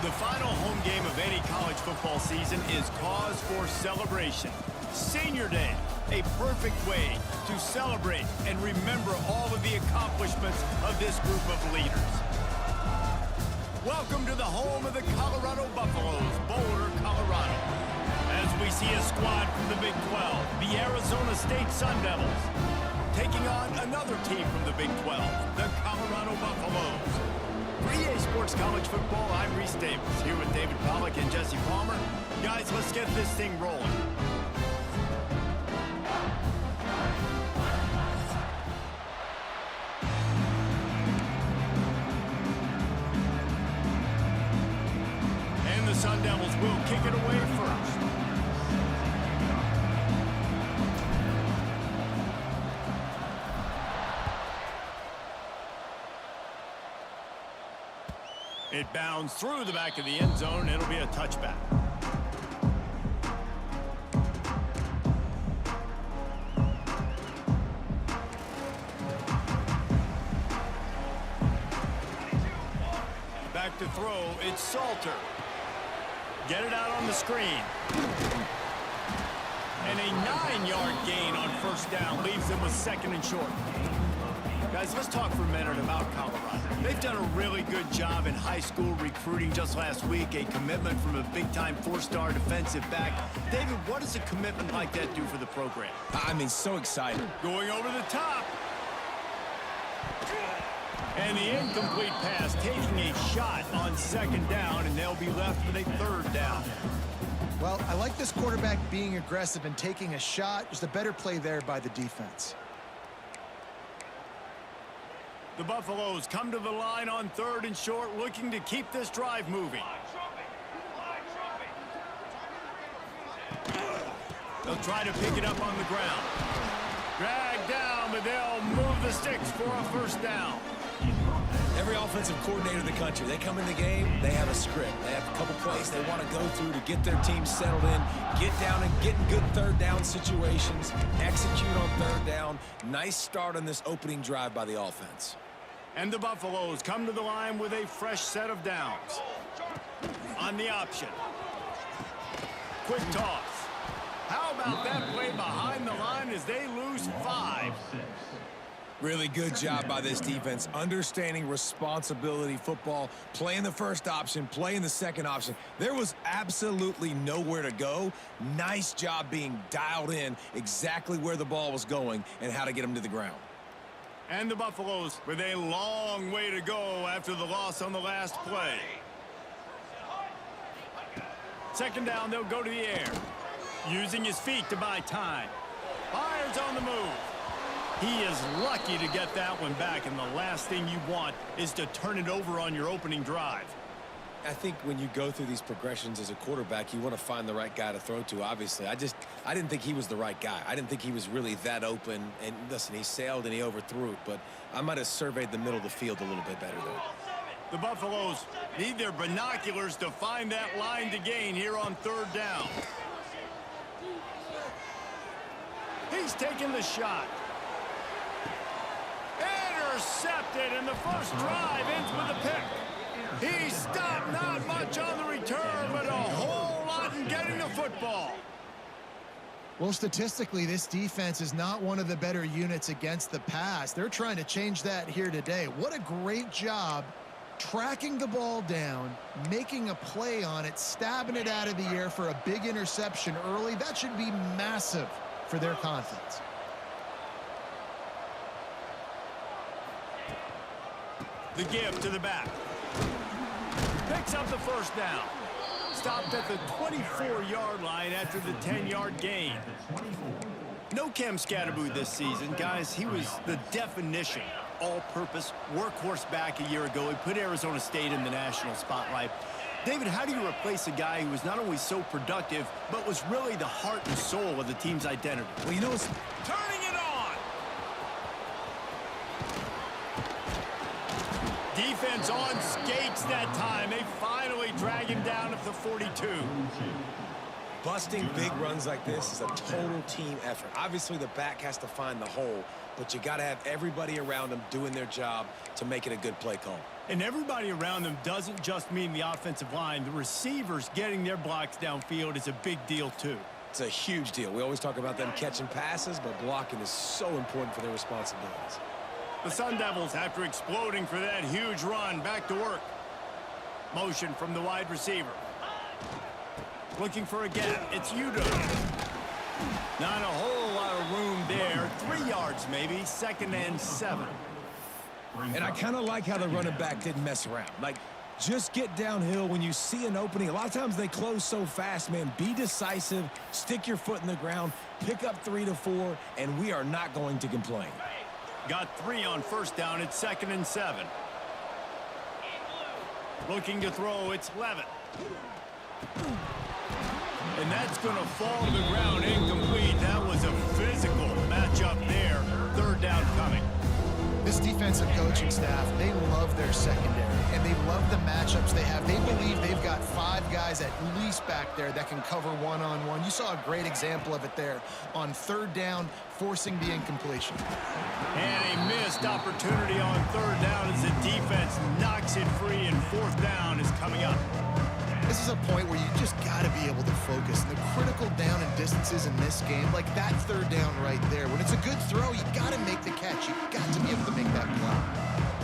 The final home game of any college football season is cause for celebration. Senior Day, a perfect way to celebrate and remember all of the accomplishments of this group of leaders. Welcome to the home of the Colorado Buffaloes, Boulder, Colorado. As we see a squad from the Big 12, the Arizona State Sundevils, taking on another team from the Big 12, the Colorado Buffaloes. For EA Sports College Football, I'm Reese Davis, here with David Pollack and Jesse Palmer. Guys, let's get this thing rolling. And the Sun Devils will kick it away first. It bounds through the back of the end zone. It'll be a touchback. Back to throw. It's Salter. Get it out on the screen. And a 9-yard gain on first down leaves them with second and short. Guys, let's talk for a minute about Colorado. They've done a really good job in high school recruiting just last week, a commitment from a big-time 4-star defensive back. David, what does a commitment like that do for the program? I mean, so exciting. Going over the top. And the incomplete pass taking a shot on second down, and they'll be left with a third down. Well, I like this quarterback being aggressive and taking a shot. Just a better play there by the defense. The Buffaloes come to the line on third and short, looking to keep this drive moving. They'll try to pick it up on the ground. Drag down, but they'll move the sticks for a first down. Every offensive coordinator in the country, they come in the game, they have a script. They have a couple plays they want to go through to get their team settled in, get down and get in good third down situations, execute on third down. Nice start on this opening drive by the offense. And the Buffaloes come to the line with a fresh set of downs. On the option. Quick toss. How about that play behind the line as they lose 5? Really good job by this defense, understanding responsibility football, playing the first option, playing the second option. There was absolutely nowhere to go. Nice job being dialed in exactly where the ball was going and how to get them to the ground. And the Buffaloes with a long way to go after the loss on the last play. Second down, they'll go to the air. Using his feet to buy time. Fires on the move. He is lucky to get that one back, and the last thing you want is to turn it over on your opening drive. I think when you go through these progressions as a quarterback, you want to find the right guy to throw to, obviously. I didn't think he was the right guy. I didn't think he was really that open. And listen, he sailed and he overthrew it, but I might have surveyed the middle of the field a little bit better there. The Buffaloes need their binoculars to find that line to gain here on third down. He's taking the shot. Intercepted, and the first drive ends with a pick. He stopped not much on the return, but a whole lot in getting the football. Well, statistically, this defense is not one of the better units against the pass. They're trying to change that here today. What a great job tracking the ball down, making a play on it, stabbing it out of the air for a big interception early. That should be massive for their confidence. The give to the back. Picks up the first down. Stopped at the 24-yard line after the 10-yard gain. No Cam Scatterboo this season, guys. He was the definition, all-purpose workhorse back a year ago. He put Arizona State in the national spotlight. David, how do you replace a guy who was not only so productive, but was really the heart and soul of the team's identity? Well, you know, it's turning it on. Defense on skates that time. They finally drag him down at the 42. Busting big runs like this is a total team effort. Obviously, the back has to find the hole, but you got to have everybody around them doing their job to make it a good play call. And everybody around them doesn't just mean the offensive line. The receivers getting their blocks downfield is a big deal, too. It's a huge deal. We always talk about them catching passes, but blocking is so important for their responsibilities. The Sun Devils, after exploding for that huge run, back to work. Motion from the wide receiver. Looking for a gap. It's Udo. Not a whole lot of room there. 3 yards maybe. 2nd and 7. And I kind of like how the running back didn't mess around. Like, just get downhill when you see an opening. A lot of times they close so fast, man. Be decisive. Stick your foot in the ground. Pick up 3 to 4, and we are not going to complain. Got 3 on 1st down. It's 2nd and 7. Looking to throw. It's Levitt. And that's going to fall to the ground incomplete. That was a physical matchup there. 3rd down coming. This defensive coaching staff, they love their secondary, and they love the matchups they have. They believe they've got 5 guys at least back there that can cover one-on-one. You saw a great example of it there on 3rd down, forcing the incompletion. And a missed opportunity on 3rd down as the defense knocks it free, and 4th down is coming up. This is a point where you just got to be able to focus. The critical down and distances in this game, like that 3rd down right there. When it's a good throw, you got to make the catch. You got to be able to make that play.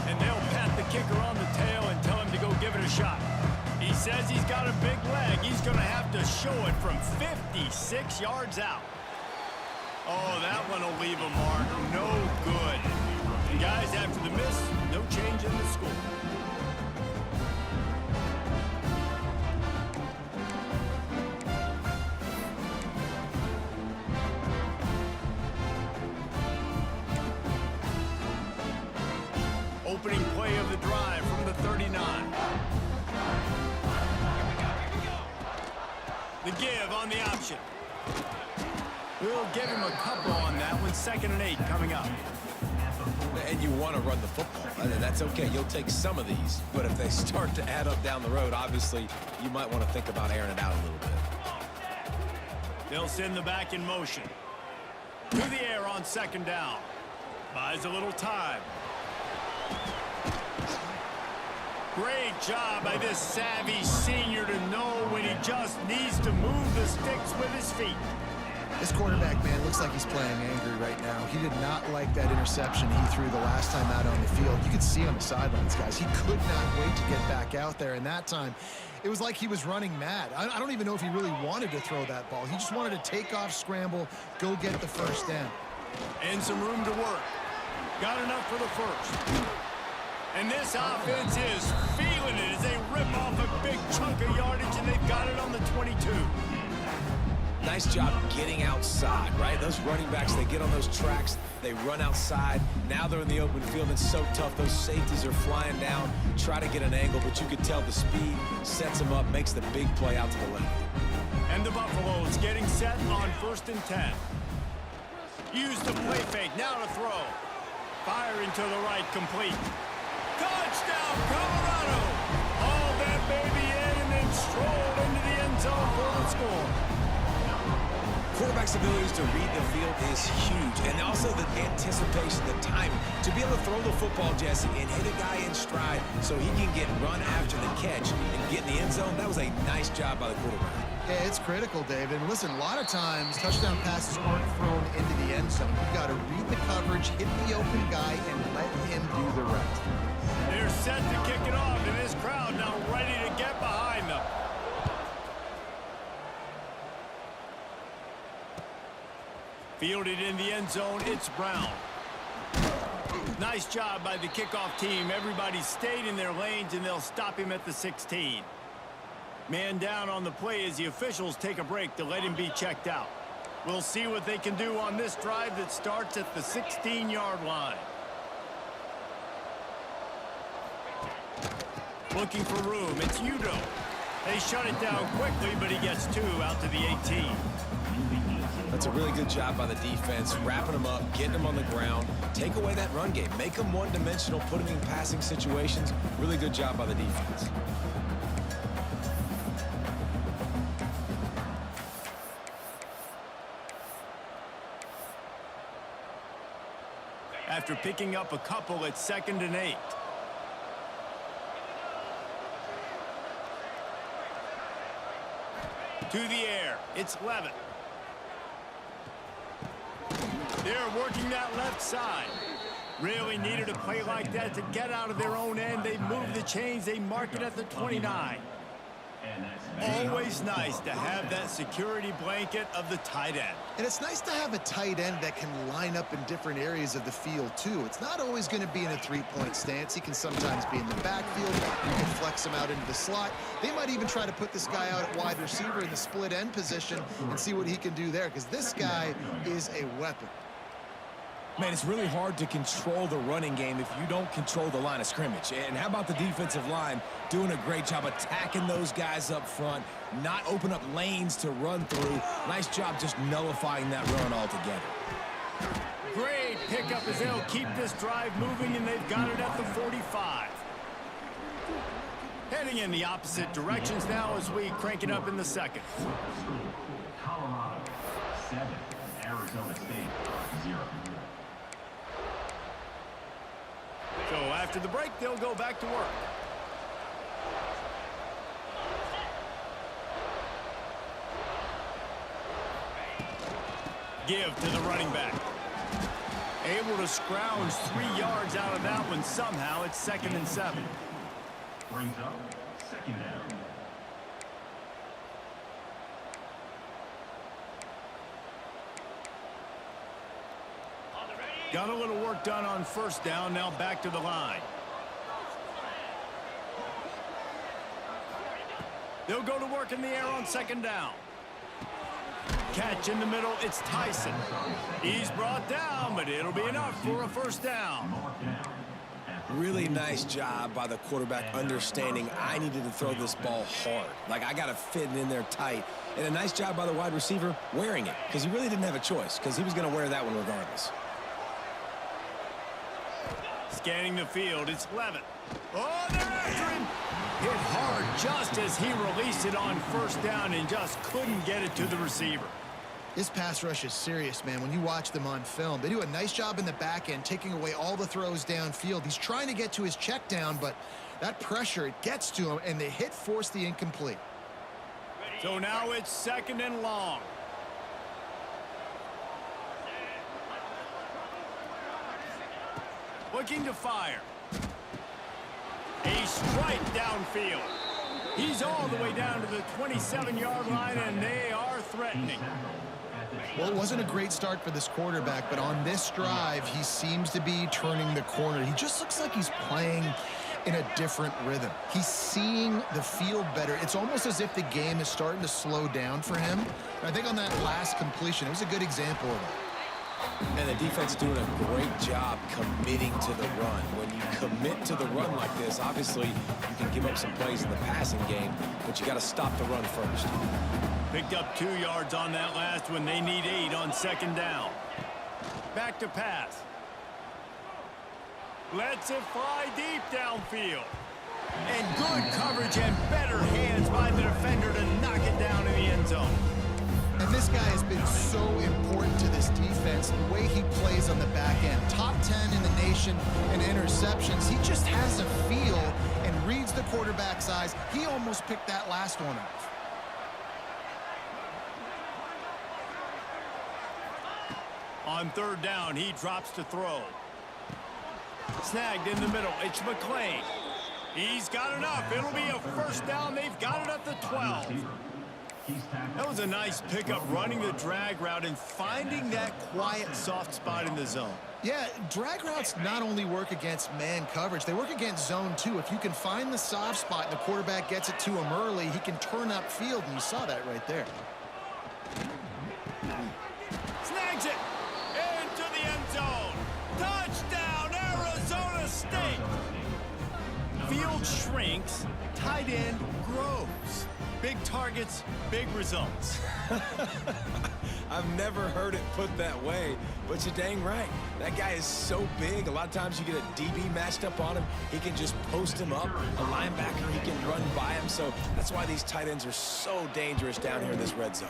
And they'll pat the kicker on the tail and tell him to go give it a shot. He says he's got a big leg. He's going to have to show it from 56 yards out. Oh, that one will leave a mark. No good. And guys, after the miss, no change in the score. Opening play of the drive from the 39. The give on the option. We'll give him a couple on that one. 2nd and 8 coming up. And you want to run the football. That's okay. You'll take some of these. But if they start to add up down the road, obviously, you might want to think about airing it out a little bit. They'll send the back in motion. To the air on 2nd down. Buys a little time. Great job by this savvy senior to know when he just needs to move the sticks with his feet. This quarterback, man, looks like he's playing angry right now. He did not like that interception he threw the last time out on the field. You could see on the sidelines, guys. He could not wait to get back out there. And that time, it was like he was running mad. I don't even know if he really wanted to throw that ball. He just wanted to take off, scramble, go get the 1st down. And some room to work. Got enough for the 1st. And this offense is feeling it as they rip off a big chunk of yardage, and they've got it on the 22. Nice job getting outside, right? Those running backs, they get on those tracks, they run outside. Now they're in the open field. It's so tough. Those safeties are flying down, try to get an angle, but you could tell the speed sets them up, makes the big play out to the left. And the Buffaloes getting set on 1st and 10. Use the play fake. Now to throw. Firing to the right, complete. Touchdown, Colorado! Hauled that baby in and then strolled into the end zone for the score. Quarterback's abilities to read the field is huge, and also the anticipation, the timing. To be able to throw the football, Jesse, and hit a guy in stride so he can get run after the catch and get in the end zone, that was a nice job by the quarterback. Yeah, it's critical, David. And listen, a lot of times touchdown passes aren't thrown into the end zone. You've got to read the coverage, hit the open guy, and let him do the rest. They're set to kick it off, and this crowd now ready to get behind them. Fielded in the end zone, it's Brown. Nice job by the kickoff team. Everybody stayed in their lanes, and they'll stop him at the 16. Man down on the play as the officials take a break to let him be checked out. We'll see what they can do on this drive that starts at the 16-yard line. Looking for room. It's Udo. They shut it down quickly, but he gets 2 out to the 18. That's a really good job by the defense, wrapping them up, getting them on the ground, take away that run game, make them one-dimensional, put them in passing situations. Really good job by the defense. After picking up a couple at 2nd and 8. To the air. It's Levitt. They're working that left side. Really needed a play like that to get out of their own end. They move the chains. They mark it at the 29. Always nice to have that security blanket of the tight end. And it's nice to have a tight end that can line up in different areas of the field, too. It's not always going to be in a three-point stance. He can sometimes be in the backfield. You can flex him out into the slot. They might even try to put this guy out at wide receiver in the split end position and see what he can do there, because this guy is a weapon. Man, it's really hard to control the running game if you don't control the line of scrimmage. And how about the defensive line doing a great job attacking those guys up front, not open up lanes to run through. Nice job just nullifying that run altogether. Great pickup as they'll keep this drive moving, and they've got it at the 45. Heading in the opposite directions now as we crank it up in the second. Colorado 7, Arizona State 0. So after the break, they'll go back to work. Give to the running back. Able to scrounge 3 yards out of that one somehow. It's 2nd and 7. Brings up 2nd down. Got a little work done on 1st down. Now back to the line. They'll go to work in the air on 2nd down. Catch in the middle. It's Tyson. He's brought down, but it'll be enough for a 1st down. Really nice job by the quarterback understanding I needed to throw this ball hard. Like, I got to fit it in there tight. And a nice job by the wide receiver wearing it, because he really didn't have a choice, because he was going to wear that one regardless. Scanning the field, it's Levitt. Oh, they're after him. Hit hard just as he released it on 1st down and just couldn't get it to the receiver. This pass rush is serious, man. When you watch them on film, they do a nice job in the back end, taking away all the throws downfield. He's trying to get to his check down, but that pressure, it gets to him, and the hit forced the incomplete. So now it's 2nd and long. Looking to fire. A strike downfield. He's all the way down to the 27-yard line, and they are threatening. Well, it wasn't a great start for this quarterback, but on this drive, he seems to be turning the corner. He just looks like he's playing in a different rhythm. He's seeing the field better. It's almost as if the game is starting to slow down for him. I think on that last completion, it was a good example of it. And the defense doing a great job committing to the run. When you commit to the run like this, obviously you can give up some plays in the passing game, but you got to stop the run first. Picked up 2 yards on that last one. They need 8 on 2nd down. Back to pass. Lets it fly deep downfield. And good coverage and better hands by the defender to knock it down in the end zone. And this guy has been so important to this defense, the way he plays on the back end. Top 10 in the nation in interceptions. He just has a feel and reads the quarterback's eyes. He almost picked that last one off. On 3rd down, he drops to throw. Snagged in the middle. It's McClain. He's got enough. It'll be a 1st down. They've got it at the 12. That was a nice pickup, running the drag route and finding that quiet, soft spot in the zone. Yeah, drag routes not only work against man coverage, they work against zone too. If you can find the soft spot and the quarterback gets it to him early, he can turn upfield, and you saw that right there. Snags it into the end zone. Touchdown, Arizona State. Field shrinks, tight end grows. Big targets, big results. I've never heard it put that way, but you're dang right. That guy is so big. A lot of times you get a DB matched up on him. He can just post him up. A linebacker, he can run by him. So that's why these tight ends are so dangerous down here in this red zone.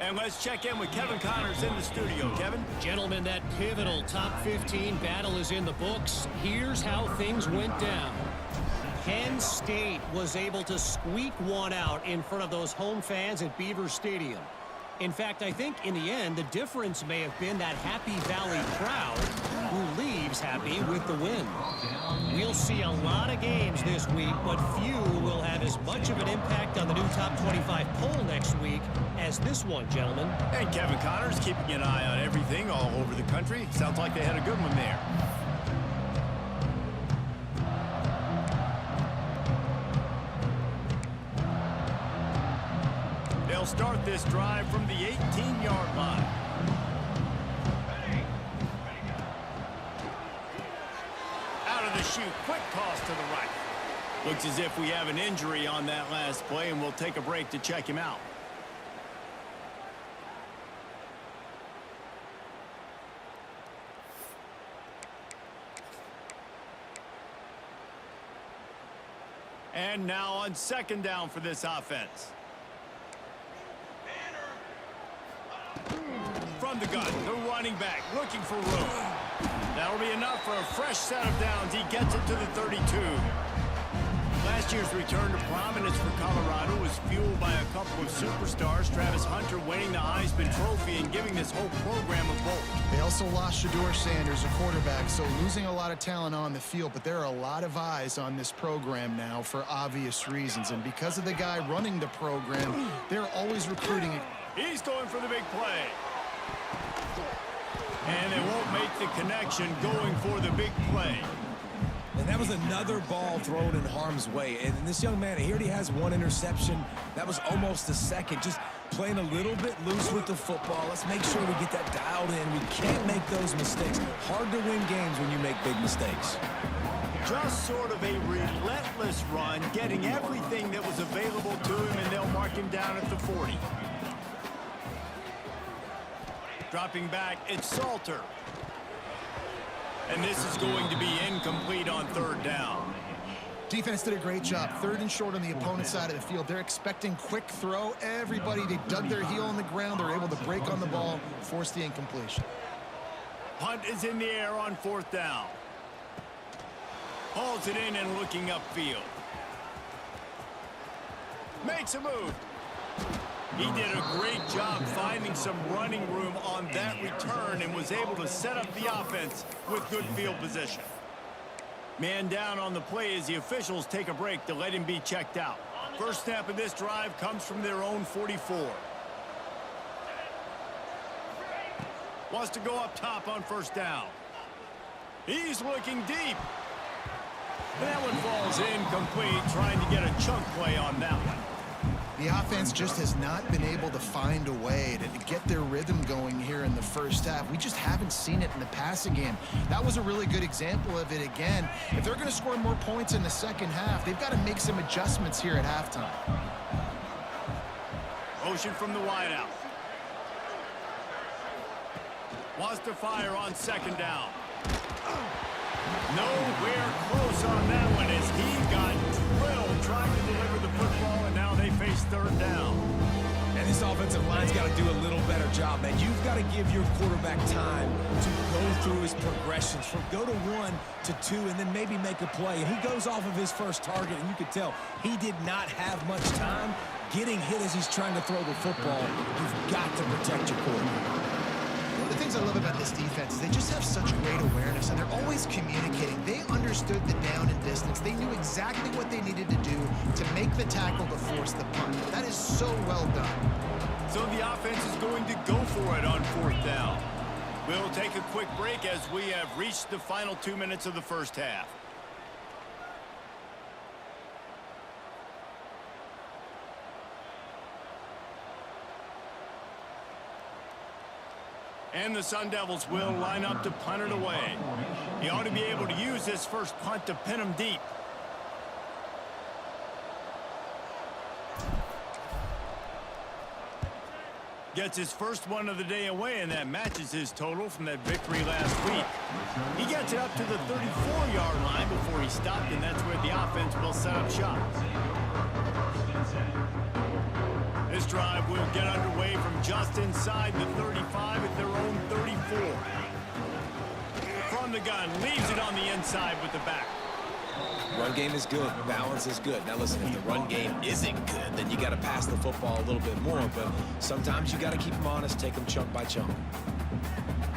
And let's check in with Kevin Connors in the studio. Kevin? Gentlemen, that pivotal top 15 battle is in the books. Here's how things went down. Penn State was able to squeak one out in front of those home fans at Beaver Stadium. In fact, I think in the end, the difference may have been that Happy Valley crowd who leaves happy with the win. We'll see a lot of games this week, but few will have as much of an impact on the new top 25 poll next week as this one, gentlemen. And Kevin Connor's keeping an eye on everything all over the country. Sounds like they had a good one there. They'll start this drive from the 18-yard line. Out of the chute, quick toss to the right. Looks as if we have an injury on that last play, and we'll take a break to check him out. And now on second down for this offense. From the gun, the running back looking for room. That'll be enough for a fresh set of downs. He gets it to the 32. Last year's return to prominence for Colorado was fueled by a couple of superstars, Travis Hunter winning the Heisman Trophy and giving this whole program a vote. They also lost Shedeur Sanders, a quarterback, so losing a lot of talent on the field, but there are a lot of eyes on this program now for obvious reasons, and because of the guy running the program, they're always recruiting. He's going for the big play. And they won't make the connection going for the big play. And that was another ball thrown in harm's way. And this young man, he already has one interception. That was almost a second. Just playing a little bit loose with the football. Let's make sure we get that dialed in. We can't make those mistakes. Hard to win games when you make big mistakes. Just sort of a relentless run, getting everything that was available to him, and they'll mark him down at the 40. Dropping back, it's Salter. And this is going to be incomplete on third down. Defense did a great job. Third and short on the opponent's side of the field. They're expecting quick throw. Everybody, they dug their heel in the ground. They're able to break on the ball, force the incompletion. Punt is in the air on fourth down. Hauls it in and looking upfield. Makes a move. He did a great job finding some running room on that return and was able to set up the offense with good field position. Man down on the play as the officials take a break to let him be checked out. First snap of this drive comes from their own 44. Wants to go up top on first down. He's looking deep. That one falls incomplete, trying to get a chunk play on that one. The offense just has not been able to find a way to get their rhythm going here in the first half. We just haven't seen it in the passing game. That was a really good example of it again. If they're going to score more points in the second half, they've got to make some adjustments here at halftime. Motion from the wideout. Wants to fire on second down. Nowhere close on that one as he got drilled trying to deliver the football, and now they face third down. And this offensive line's got to do a little better job, man. You've got to give your quarterback time to go through his progressions from go to 1 to 2 and then maybe make a play. And he goes off of his first target, and you could tell he did not have much time getting hit as he's trying to throw the football. You've got to protect your quarterback. One of the things I love about this defense is they just have such great awareness, and they're always communicating. They understood the down and distance. They knew exactly what they needed to do to make the tackle to force the punt. That is so well done. So the offense is going to go for it on fourth down. We'll take a quick break as we have reached the final 2 minutes of the first half. And the Sun Devils will line up to punt it away. He ought to be able to use this first punt to pin him deep. Gets his first one of the day away, and that matches his total from that victory last week. He gets it up to the 34-yard line before he stopped, and that's where the offense will set up shop. This drive will get underway from just inside the 35 at their own 34. From the gun, leaves it on the inside with the back. Run game is good. Balance is good. Now, listen, if the run game isn't good, then you got to pass the football a little bit more. But sometimes you got to keep them honest, take them chunk by chunk.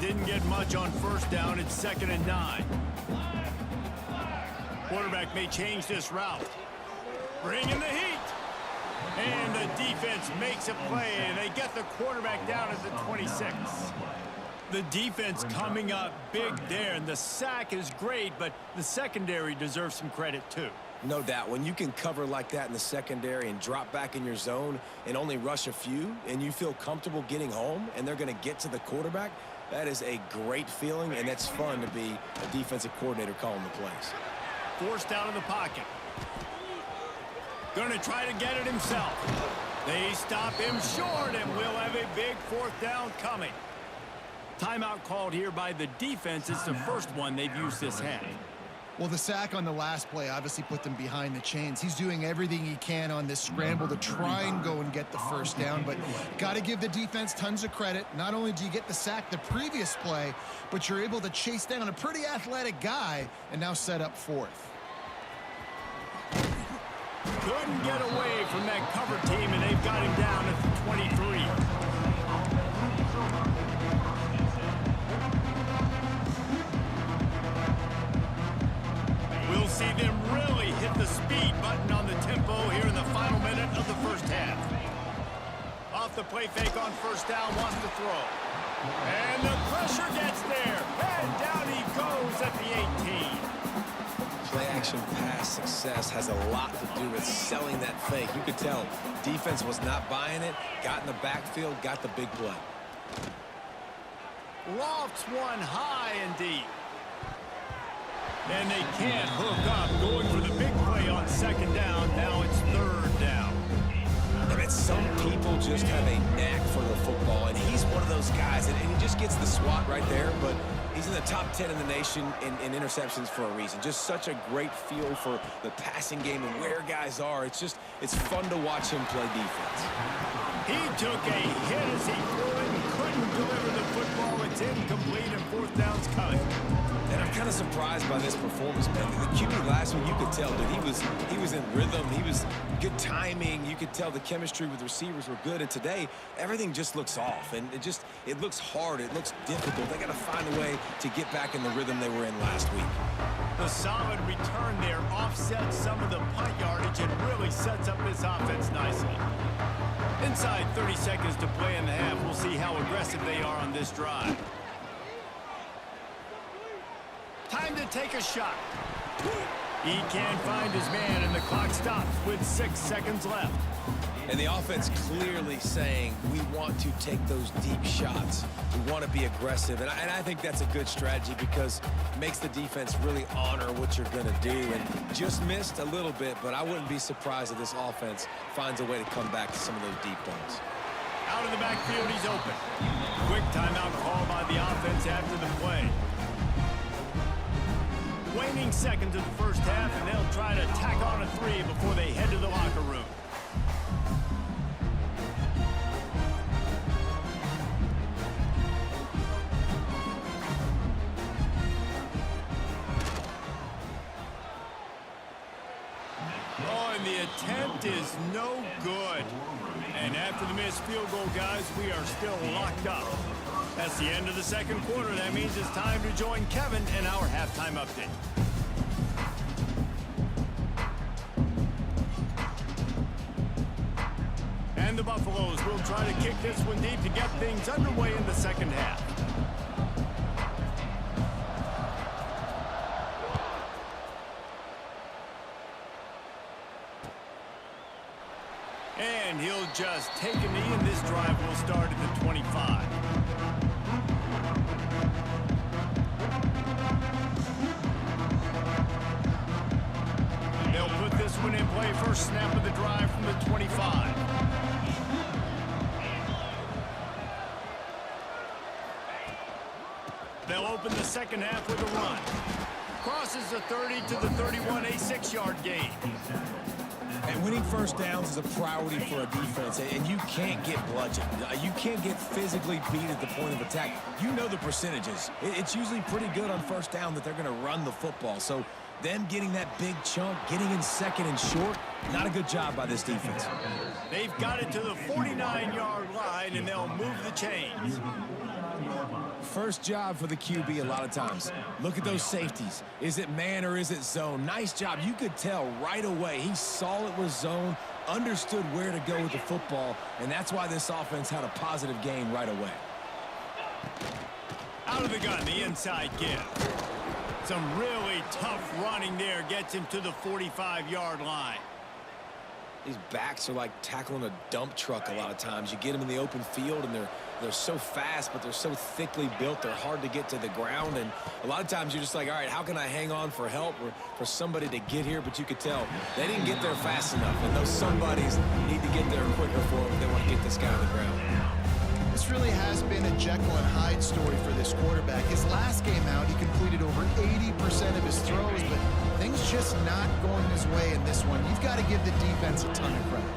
Didn't get much on first down. It's 2nd and 9. Quarterback may change this route. Bring in the heat. And the defense makes a play, and they get the quarterback down at the 26. The defense coming up big there, and the sack is great, but the secondary deserves some credit too. No doubt. When you can cover like that in the secondary and drop back in your zone and only rush a few, and you feel comfortable getting home, and they're going to get to the quarterback, that is a great feeling, and it's fun to be a defensive coordinator calling the plays. Forced out of the pocket. Going to try to get it himself. They stop him short, and we'll have a big 4th down coming. Timeout called here by the defense. It's the first one they've used this half. Well, the sack on the last play obviously put them behind the chains. He's doing everything he can on this scramble to try and go and get the first down, but got to give the defense tons of credit. Not only do you get the sack the previous play, but you're able to chase down a pretty athletic guy and now set up 4th. Couldn't get away from that cover team, and they've got him down at the 23. We'll see them really hit the speed button on the tempo here in the final minute of the first half. Off the play fake on first down, wants to throw. And the pressure gets there. And down he goes at the 18. Play-action pass success has a lot to do with selling that fake. You could tell defense was not buying it, got in the backfield, got the big play. Lofts one high and deep. And they can't hook up, going for the big play on 2nd down. Now it's 3rd down. I mean, some people just have a knack for the football, and he's one of those guys, and he just gets the swat right there, but he's in the top 10 in the nation in interceptions for a reason. Just such a great feel for the passing game and where guys are. It's fun to watch him play defense. He took a hit as he threw it and couldn't deliver the football. It's incomplete, and 4th down's coming. And I'm kind of surprised by this performance, man. The QB last week, you could tell that he was in rhythm. He was good timing. You could tell the chemistry with receivers were good. And today, everything just looks off. And it looks hard. It looks difficult. They got to find a way to get back in the rhythm they were in last week. The solid return there offsets some of the punt yardage and really sets up this offense nicely. Inside 30 seconds to play in the half. We'll see how aggressive they are on this drive. Time to take a shot. He can't find his man, and the clock stops with 6 seconds left. And the offense clearly saying, we want to take those deep shots. We want to be aggressive. And I think that's a good strategy because it makes the defense really honor what you're going to do. And just missed a little bit, but I wouldn't be surprised if this offense finds a way to come back to some of those deep ones. Out of the backfield, he's open. Quick timeout call by the offense after the play. Waning seconds of the first half, and they'll try to tack on a 3 before they head to the locker room. Oh, and the attempt is no good. And after the missed field goal, guys, we are still locked up. That's the end of the second quarter. That means it's time to join Kevin in our halftime update. And the Buffaloes will try to kick this one deep to get things underway in the second half. And he'll just take a knee, and this drive will start at the 25. They'll put this one in play. First snap of the drive from the 25. They'll open the second half with a run. Crosses the 30 to the 31, a 6-yard gain. And winning first downs is a priority for a defense, and you can't get bludgeoned. You can't get physically beat at the point of attack. You know the percentages. It's usually pretty good on first down that they're going to run the football. So Them getting that big chunk, getting in second and short, not a good job by this defense. They've got it to the 49-yard line, and they'll move the chains. First job for the QB a lot of times. Look at those safeties. Is it man or is it zone? Nice job. You could tell right away. He saw it was zone, understood where to go with the football, and that's why this offense had a positive gain right away. Out of the gun, the inside give. Some really tough running there gets him to the 45-yard line. These backs are like tackling a dump truck a lot of times. You get them in the open field, and they're so fast, but they're so thickly built, they're hard to get to the ground. And a lot of times you're just like, all right, how can I hang on for help or for somebody to get here? But you could tell they didn't get there fast enough, and those somebodies need to get there quicker for them if they want to get this guy on the ground. This really has been a Jekyll and Hyde story for this quarterback. His last game out, he completed over 80% of his throws, but things just not going his way in this one. You've got to give the defense a ton of credit.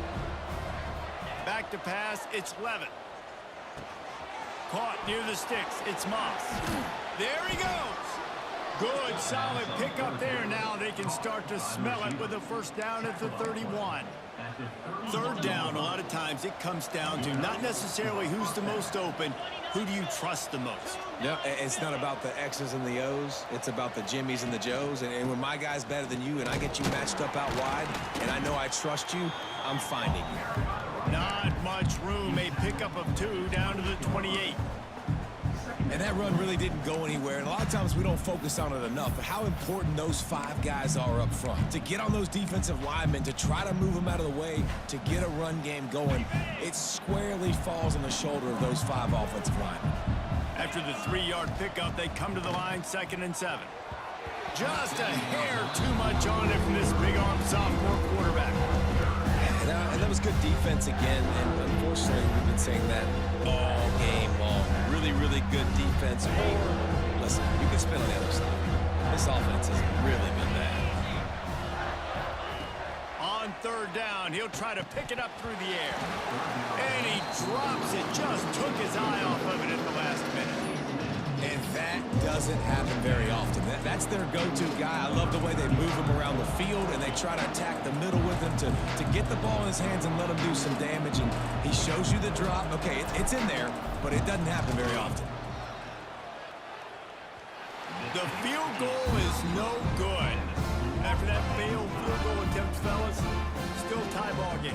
Back to pass, it's Levitt. Caught near the sticks, it's Moss. There he goes. Good, solid pickup there. Now they can start to smell it with a first down at the 31. Third down, a lot of times it comes down to not necessarily who's the most open, who do you trust the most? No, it's not about the X's and the O's. It's about the Jimmies and the Joes. And when my guy's better than you and I get you matched up out wide and I know I trust you, I'm finding you. Not much room. A pickup of 2 down to the 28. And that run really didn't go anywhere. And a lot of times we don't focus on it enough. But how important those 5 guys are up front. To get on those defensive linemen, to try to move them out of the way, to get a run game going, it squarely falls on the shoulder of those 5 offensive linemen. After the 3-yard pickup, they come to the line, 2nd and 7. Just a hair too much on it from this big-arm sophomore quarterback. And that was good defense again, and unfortunately we've been saying that all game long. Really, really good defense. Or, listen, you can spin on the other side. This offense has really been bad. On 3rd down, he'll try to pick it up through the air. And he drops it, just took his eye off of it at the last minute. And that doesn't happen very often. That's their go-to guy. I love the way they move him around the field, and they try to attack the middle with him to get the ball in his hands and let him do some damage. And he shows you the drop. Okay, it's in there, but it doesn't happen very often. The field goal is no good. After that failed field goal attempt, fellas, still tie ball game.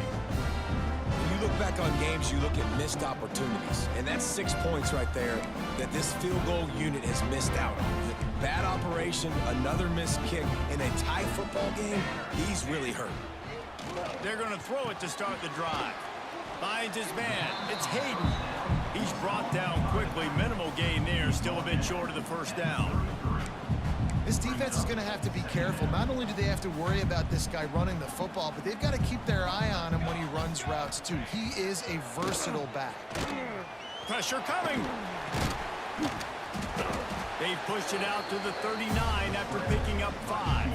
When you look back on games, you look at missed opportunities. And that's 6 points right there that this field goal unit has missed out on. Bad operation, another missed kick in a tie football game, he's really hurt. They're going to throw it to start the drive. Finds his man. It's Hayden. He's brought down quickly. Minimal gain there. Still a bit short of the first down. This defense is going to have to be careful. Not only do they have to worry about this guy running the football, but they've got to keep their eye on him when he runs routes, too. He is a versatile back. Pressure coming. They've pushed it out to the 39 after picking up 5.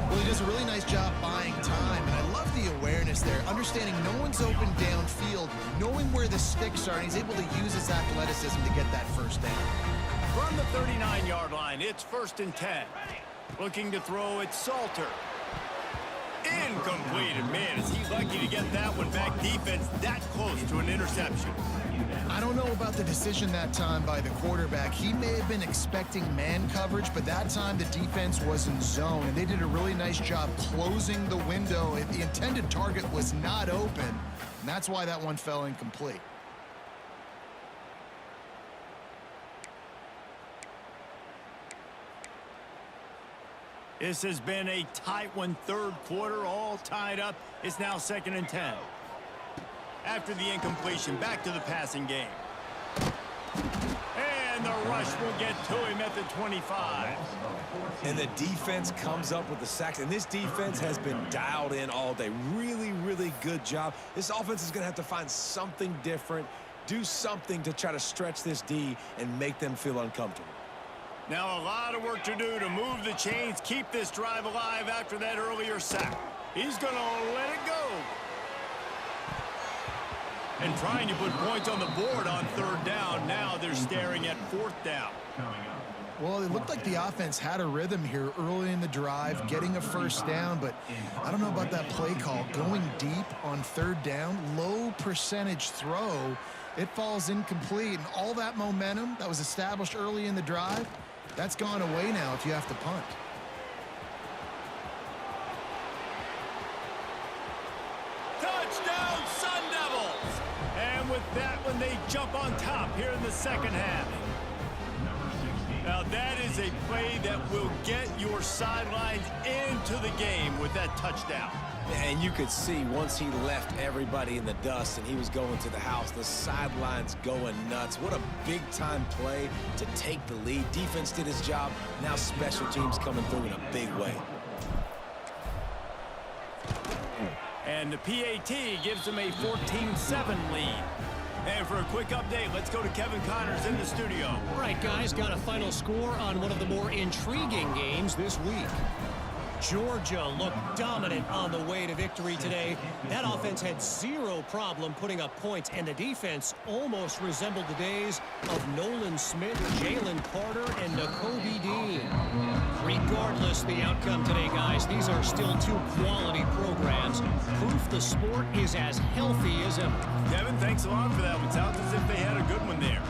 Well, he does a really nice job buying time, and I love the awareness there, understanding no one's open downfield, knowing where the sticks are, and he's able to use his athleticism to get that first down. From the 39-yard line, it's 1st and 10. Looking to throw, it's Salter. Incomplete, and man, is he lucky to get that one back. Defense that close to an interception. I don't know about the decision that time by the quarterback. He may have been expecting man coverage, but that time the defense was in zone, and they did a really nice job closing the window. The intended target was not open, and that's why that one fell incomplete. This has been a tight one, 3rd quarter, all tied up. It's now 2nd and 10. After the incompletion, back to the passing game. And the rush will get to him at the 25. And the defense comes up with the sacks. And this defense has been dialed in all day. Really, really good job. This offense is going to have to find something different, do something to try to stretch this D and make them feel uncomfortable. Now a lot of work to do to move the chains, keep this drive alive after that earlier sack. He's going to let it go. And trying to put points on the board on 3rd down. Now they're staring at 4th down. Well, it looked like the offense had a rhythm here early in the drive, getting a first down, but I don't know about that play call. Going deep on third down, low percentage throw, it falls incomplete, and all that momentum that was established early in the drive, that's gone away now if you have to punt. Touchdown, Sun Devils! And with that one, they jump on top here in the second half. Now, that is a play that will get your sidelines into the game with that touchdown. And you could see once he left everybody in the dust and he was going to the house, the sidelines going nuts. What a big-time play to take the lead. Defense did his job. Now special teams coming through in a big way. And the PAT gives them a 14-7 lead. And for a quick update, let's go to Kevin Connors in the studio. All right, guys, got a final score on one of the more intriguing games this week. Georgia looked dominant on the way to victory today. That offense had zero problem putting up points, and the defense almost resembled the days of Nolan Smith, Jalen Carter, and Nakobe Dean. Regardless the outcome today, guys, these are still two quality programs. Proof the sport is as healthy as ever. Kevin, thanks a lot for that. It sounds as if they had a good one there.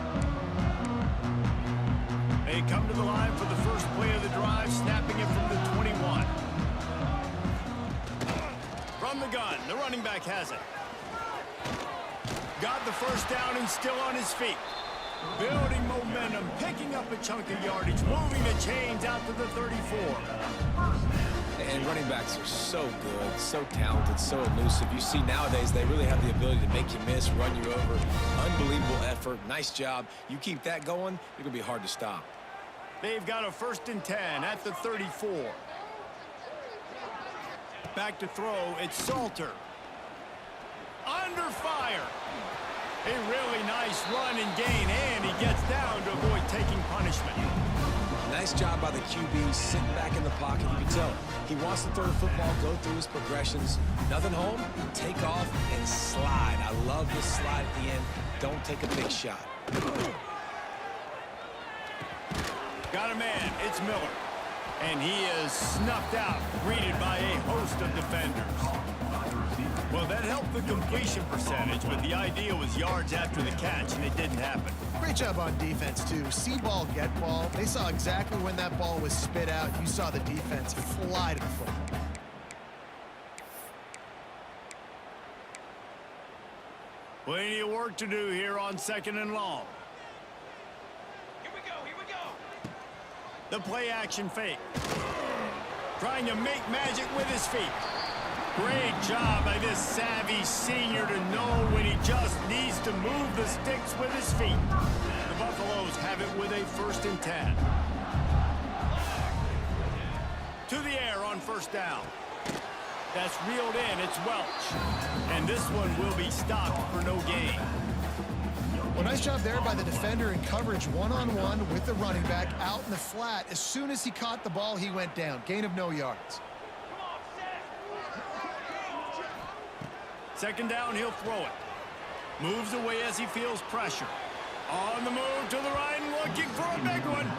They come to the line for the first play of the drive, snapping it from the 21. From the gun, the running back has it. Got the first down and still on his feet. Building momentum, picking up a chunk of yardage, moving the chains out to the 34. And running backs are so good, so talented, so elusive. You see nowadays they really have the ability to make you miss, run you over. Unbelievable effort. Nice job. You keep that going, it's going to be hard to stop. They've got a 1st and 10 at the 34. Back to throw, it's Salter. Under fire. A really nice run and gain, and he gets down to avoid taking punishment. Nice job by the QB, sitting back in the pocket. You can tell he wants to throw the football, go through his progressions. Nothing home, take off, and slide. I love this slide at the end. Don't take a big shot. Got a man, it's Miller. And he is snuffed out, greeted by a host of defenders. Well, that helped the completion percentage, but the idea was yards after the catch, and it didn't happen. Great job on defense, too. See ball, get ball. They saw exactly when that ball was spit out. You saw the defense fly to the football. Plenty of work to do here on 2nd and long. Here we go. The play action fake. Trying to make magic with his feet. Great job by this savvy senior to know when he just needs to move the sticks with his feet. The Buffaloes have it with a 1st and 10. To the air on 1st down. That's reeled in, it's Welch. And this one will be stopped for no gain. Well, nice job there by the defender in coverage one-on-one with the running back out in the flat. As soon as he caught the ball, he went down. Gain of no yards. 2nd down, he'll throw it. Moves away as he feels pressure. On the move to the right and looking for a big one.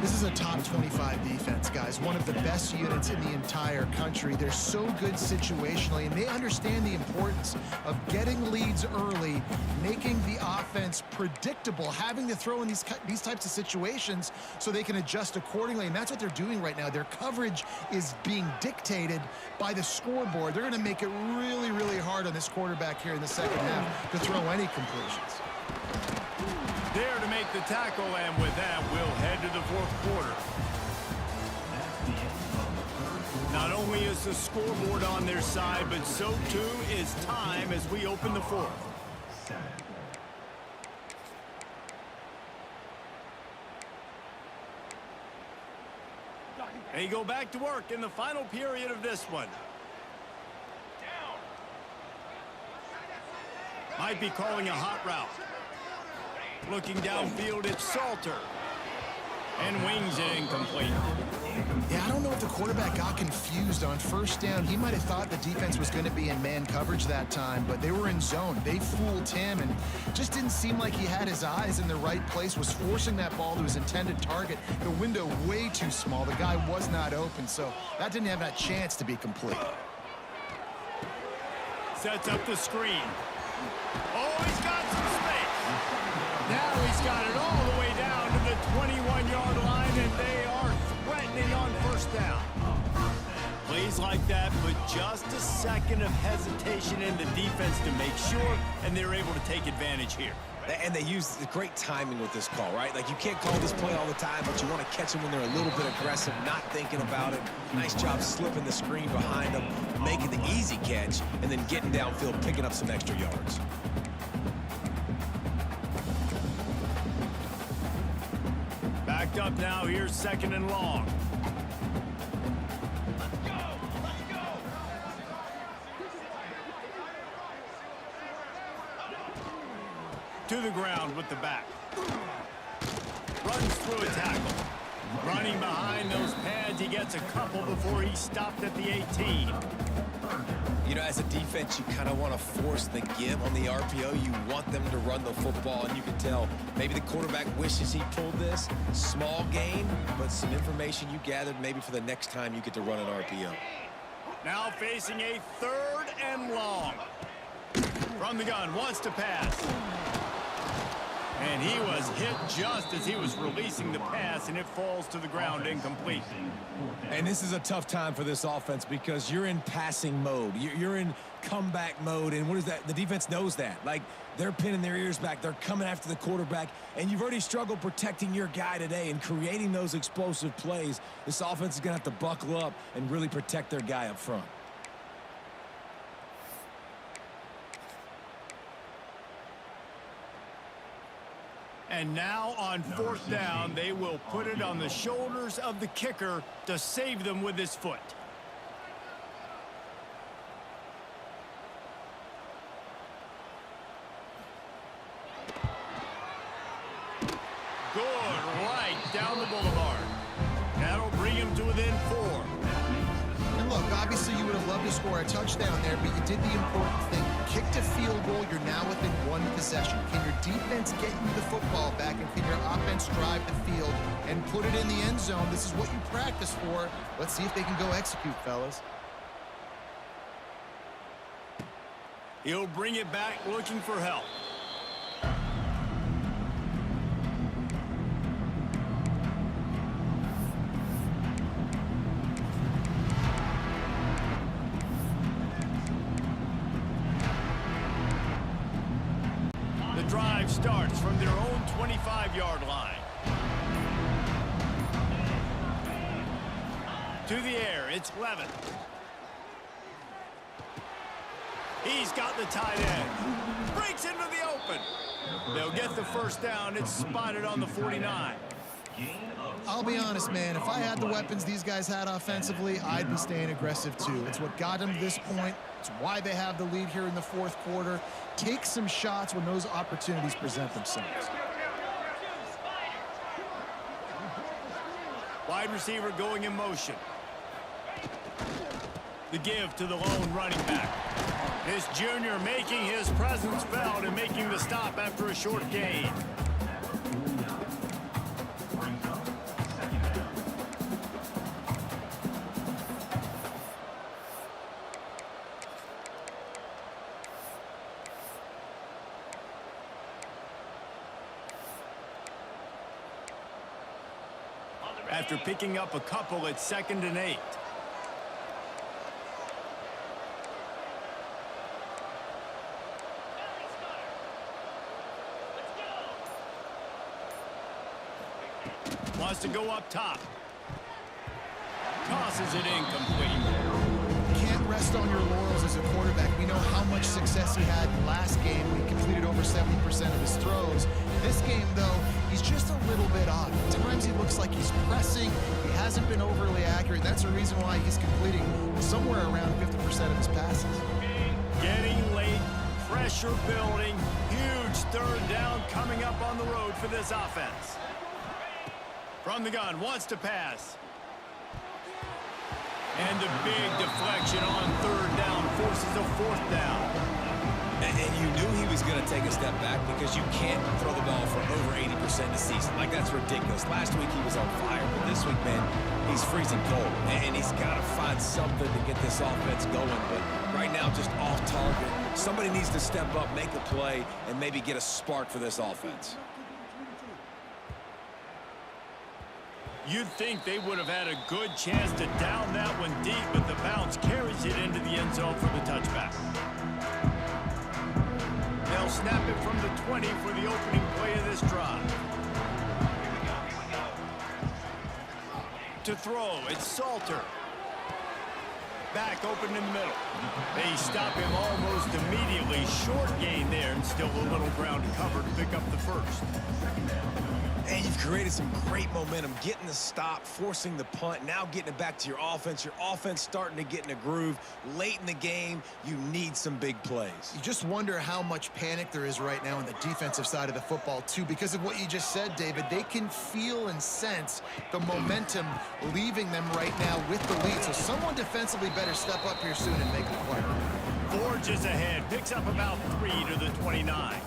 This is a top 25 defense, guys. One of the best units in the entire country. They're so good situationally, and they understand the importance of getting leads early, making the offense predictable, having to throw in these types of situations so they can adjust accordingly, and that's what they're doing right now. Their coverage is being dictated by the scoreboard. They're going to make it really, really hard on this quarterback here in the second half to throw any completions. There to make the tackle, and with that, we'll head to the 4th quarter. Not only is the scoreboard on their side, but so too is time as we open the 4th. They go back to work in the final period of this one. Might be calling a hot route. Looking downfield, it's Salter. And wings it incomplete. Yeah, I don't know if the quarterback got confused on first down. He might have thought the defense was going to be in man coverage that time, but they were in zone. They fooled him and just didn't seem like he had his eyes in the right place, was forcing that ball to his intended target. The window way too small. The guy was not open, so that didn't have that chance to be complete. Sets up the screen. Oh, he's got some space. Now he's got it all the way down to the 21-yard line, and they are threatening on first down. Plays like that put just a second of hesitation in the defense to make sure, and they're able to take advantage here. And they use the great timing with this call, right? Like, you can't call this play all the time, but you want to catch them when they're a little bit aggressive, not thinking about it. Nice job slipping the screen behind them, making the easy catch, and then getting downfield, picking up some extra yards. Backed up now. Here's second and long. To the ground with the back. Runs through a tackle. Running behind those pads, he gets a couple before he stopped at the 18. You know, as a defense, you kind of want to force the give on the RPO. You want them to run the football, and you can tell maybe the quarterback wishes he pulled this. Small gain, but some information you gathered maybe for the next time you get to run an RPO. Now facing a third and long. From the gun, wants to pass. And he was hit just as he was releasing the pass, and it falls to the ground incomplete. And this is a tough time for this offense because you're in passing mode. You're in comeback mode, and what is that? The defense knows that. Like, they're pinning their ears back. They're coming after the quarterback, and you've already struggled protecting your guy today and creating those explosive plays. This offense is going to have to buckle up and really protect their guy up front. And now on fourth down, they will put it on the shoulders of the kicker to save them with his foot. Good, right down the boulevard. That'll bring him to within 4. And look, obviously you would have loved to score a touchdown there, but you did the important thing. Kicked a field goal, you're now within 1 possession. Can your defense get you the football back, and can your offense drive the field and put it in the end zone? This is what you practice for. Let's see if they can go execute, fellas. He'll bring it back looking for help. The drive starts from their own 25-yard line. To the air, it's Levin. He's got the tight end. Breaks into the open. They'll get the first down. It's spotted on the 49. I'll be honest, man. If I had the weapons these guys had offensively, I'd be staying aggressive too. It's what got them to this point. It's why they have the lead here in the fourth quarter. Take some shots when those opportunities present themselves. Wide receiver going in motion. The give to the lone running back. This junior making his presence felt and making the stop after a short gain. After picking up a couple, it's 2nd and 8. Wants to go up top. Tosses it incomplete. Can't rest on your laurels as a quarterback. We know how much success he had last game when he completed over 70% of his throws. This game, though, he's just a little bit off. At times he looks like he's pressing. He hasn't been overly accurate. That's the reason why he's completing somewhere around 50% of his passes. Getting late, pressure building, huge third down coming up on the road for this offense. From the gun, wants to pass. And the big deflection on third down forces a fourth down. And you knew he was going to take a step back because you can't throw the ball for over 80% of the season. Like, that's ridiculous. Last week he was on fire, but this week, man, he's freezing cold. And he's got to find something to get this offense going. But right now, just off target. Somebody needs to step up, make a play, and maybe get a spark for this offense. You'd think they would have had a good chance to down that one deep, but the bounce carries it into the end zone for the touchback. They'll snap it from the 20 for the opening play of this drive. To throw, it's Salter. Back open in the middle. They stop him almost immediately. Short gain there, and still a little ground to cover to pick up the first. And you've created some great momentum, getting the stop, forcing the punt, now getting it back to your offense. Your offense starting to get in a groove. Late in the game, you need some big plays. You just wonder how much panic there is right now on the defensive side of the football, too, because of what you just said, David. They can feel and sense the momentum leaving them right now with the lead. So someone defensively better step up here soon and make a play. Forges ahead, picks up about 3 to the 29.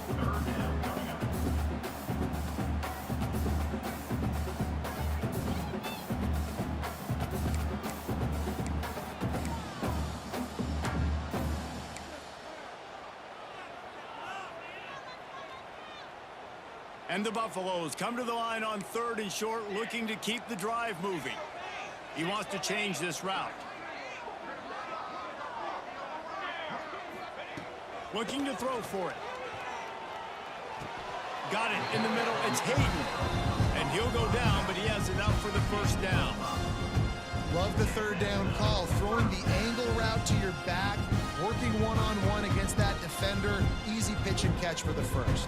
And the Buffaloes come to the line on 3rd and short, looking to keep the drive moving. He wants to change this route. Looking to throw for it. Got it in the middle. It's Hayden. And he'll go down, but he has enough for the first down. Love the 3rd down call. Throwing the angle route to your back, working one-on-one against that defender. Easy pitch and catch for the first.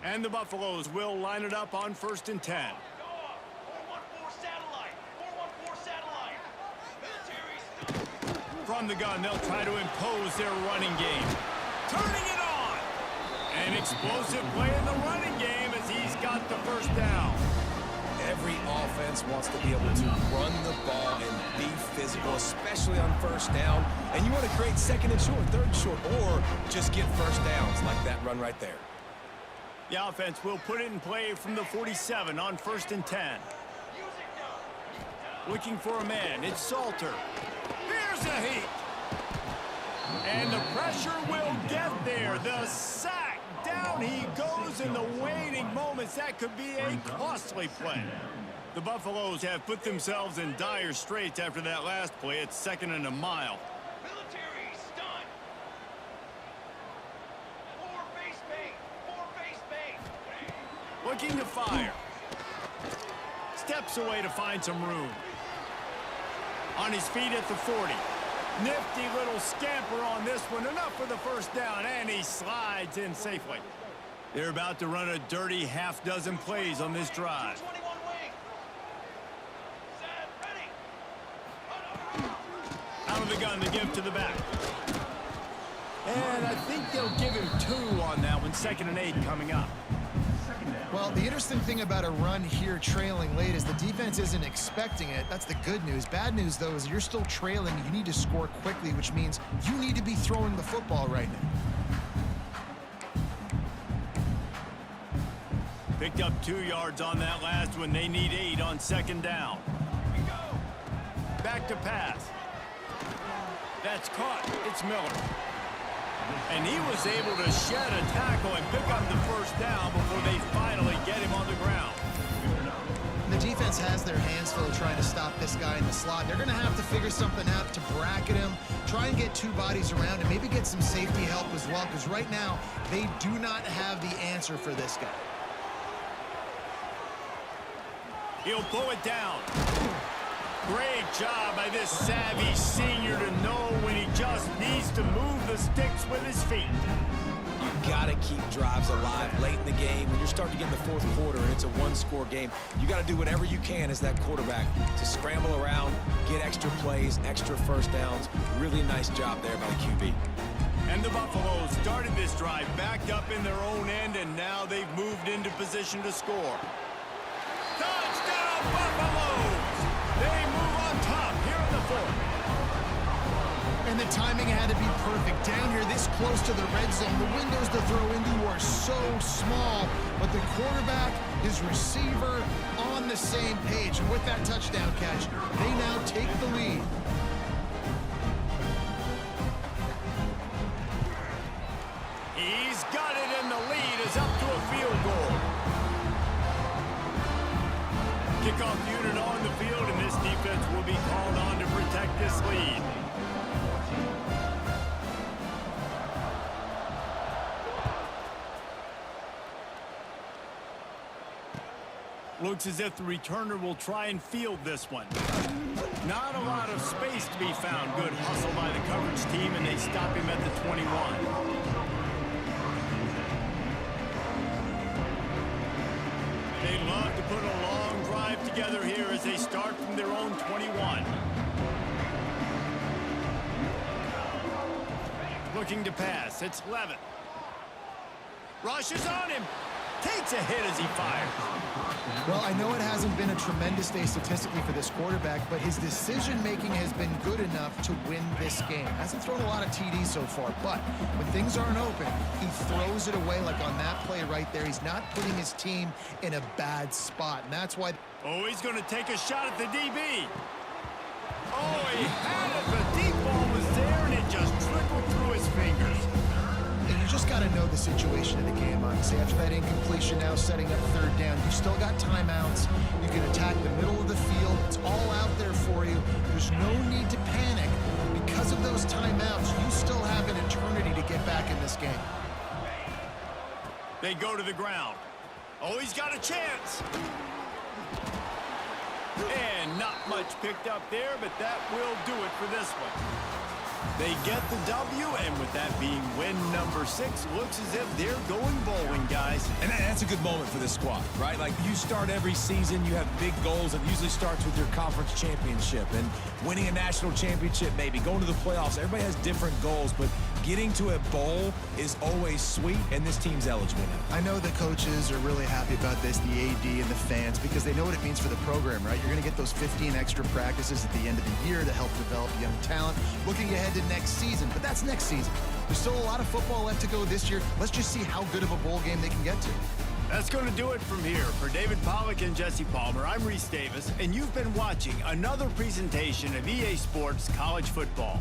And the Buffaloes will line it up on 1st and 10. 414 satellite. 414 satellite. Military's From the gun, they'll try to impose their running game. Turning it on! An explosive play in the running game as he's got the first down. Every offense wants to be able to run the ball and be physical, especially on 1st down. And you want to create 2nd and short, 3rd and short, or just get first downs like that run right there. The offense will put it in play from the 47 on 1st and 10. Looking for a man. It's Salter. Here's a heat. And the pressure will get there. The sack. Down he goes in the waiting moments. That could be a costly play. The Buffaloes have put themselves in dire straits after that last play. It's 2nd and a mile. military stunned. 4 base bait. 4 base bait. Looking to fire. Steps away to find some room. On his feet at the 40. Nifty little scamper on this one. Enough for the first down, and he slides in safely. They're about to run a dirty half-dozen plays on this drive. 21 wing. Set. Ready. Out of the gun, they give to the back. And I think they'll give him 2 on that one. 2nd and 8 coming up. Well, the interesting thing about a run here trailing late is the defense isn't expecting it. That's the good news. Bad news, though, is you're still trailing. You need to score quickly, which means you need to be throwing the football right now. Picked up 2 yards on that last one. They need 8 on 2nd down. Back to pass. That's caught. It's Miller. And he was able to shed a tackle and pick up the first down before they finally get him on the ground. The defense has their hands full trying to stop this guy in the slot. They're going to have to figure something out to bracket him, try and get 2 bodies around him, maybe get some safety help as well, because right now they do not have the answer for this guy. He'll pull it down. Great job by this savvy senior to know when he just needs to move the sticks with his feet. You got to keep drives alive late in the game. When you're starting to get in the 4th quarter and it's a 1-score game, you got to do whatever you can as that quarterback to scramble around, get extra plays, extra first downs. Really nice job there by the QB. And the Buffaloes started this drive backed up in their own end, and now they've moved into position to score. Touchdown, Buffaloes! They move on top here in the fourth. And the timing had to be perfect. Down here, this close to the red zone, the windows to throw into are so small, but the quarterback, his receiver, on the same page. And with that touchdown catch, they now take the lead. He's got it, and the lead is up to a field goal. Kickoff unit on the field, and this defense will be called on to protect this lead. Looks as if the returner will try and field this one. Not a lot of space to be found. Good hustle by the coverage team, and they stop him at the 21. They love to put a long drive together here as they start from their own 21. Looking to pass. It's Levitt. Rushes on him. Takes a hit as he fires. Well, I know it hasn't been a tremendous day statistically for this quarterback, but his decision-making has been good enough to win this game. Hasn't thrown a lot of TDs so far, but when things aren't open, he throws it away like on that play right there. He's not putting his team in a bad spot, and that's why... Oh, he's going to take a shot at the DB. Oh, he had it. The deep ball was there, and it just trickled through his fingers. And you just got to know the situation of the game, honestly. After that incompletion, now setting up third down, you've still got timeouts. You can attack the middle of the field. It's all out there for you. There's no need to panic. Because of those timeouts, you still have an eternity to get back in this game. They go to the ground. Oh, he's got a chance. And not much picked up there, but that will do it for this one. They get the W, and with that being win number 6, looks as if they're going bowling, guys. And that's a good moment for this squad, right? Like, you start every season, you have big goals. It usually starts with your conference championship and winning a national championship, maybe going to the playoffs. Everybody has different goals, but getting to a bowl is always sweet, and this team's eligible now. I know the coaches are really happy about this, the AD and the fans, because they know what it means for the program, right? You're going to get those 15 extra practices at the end of the year to help develop young talent. Looking ahead to next season, but that's next season. There's still a lot of football left to go this year. Let's just see how good of a bowl game they can get to. That's going to do it from here. For David Pollack and Jesse Palmer, I'm Reese Davis, and you've been watching another presentation of EA Sports College Football.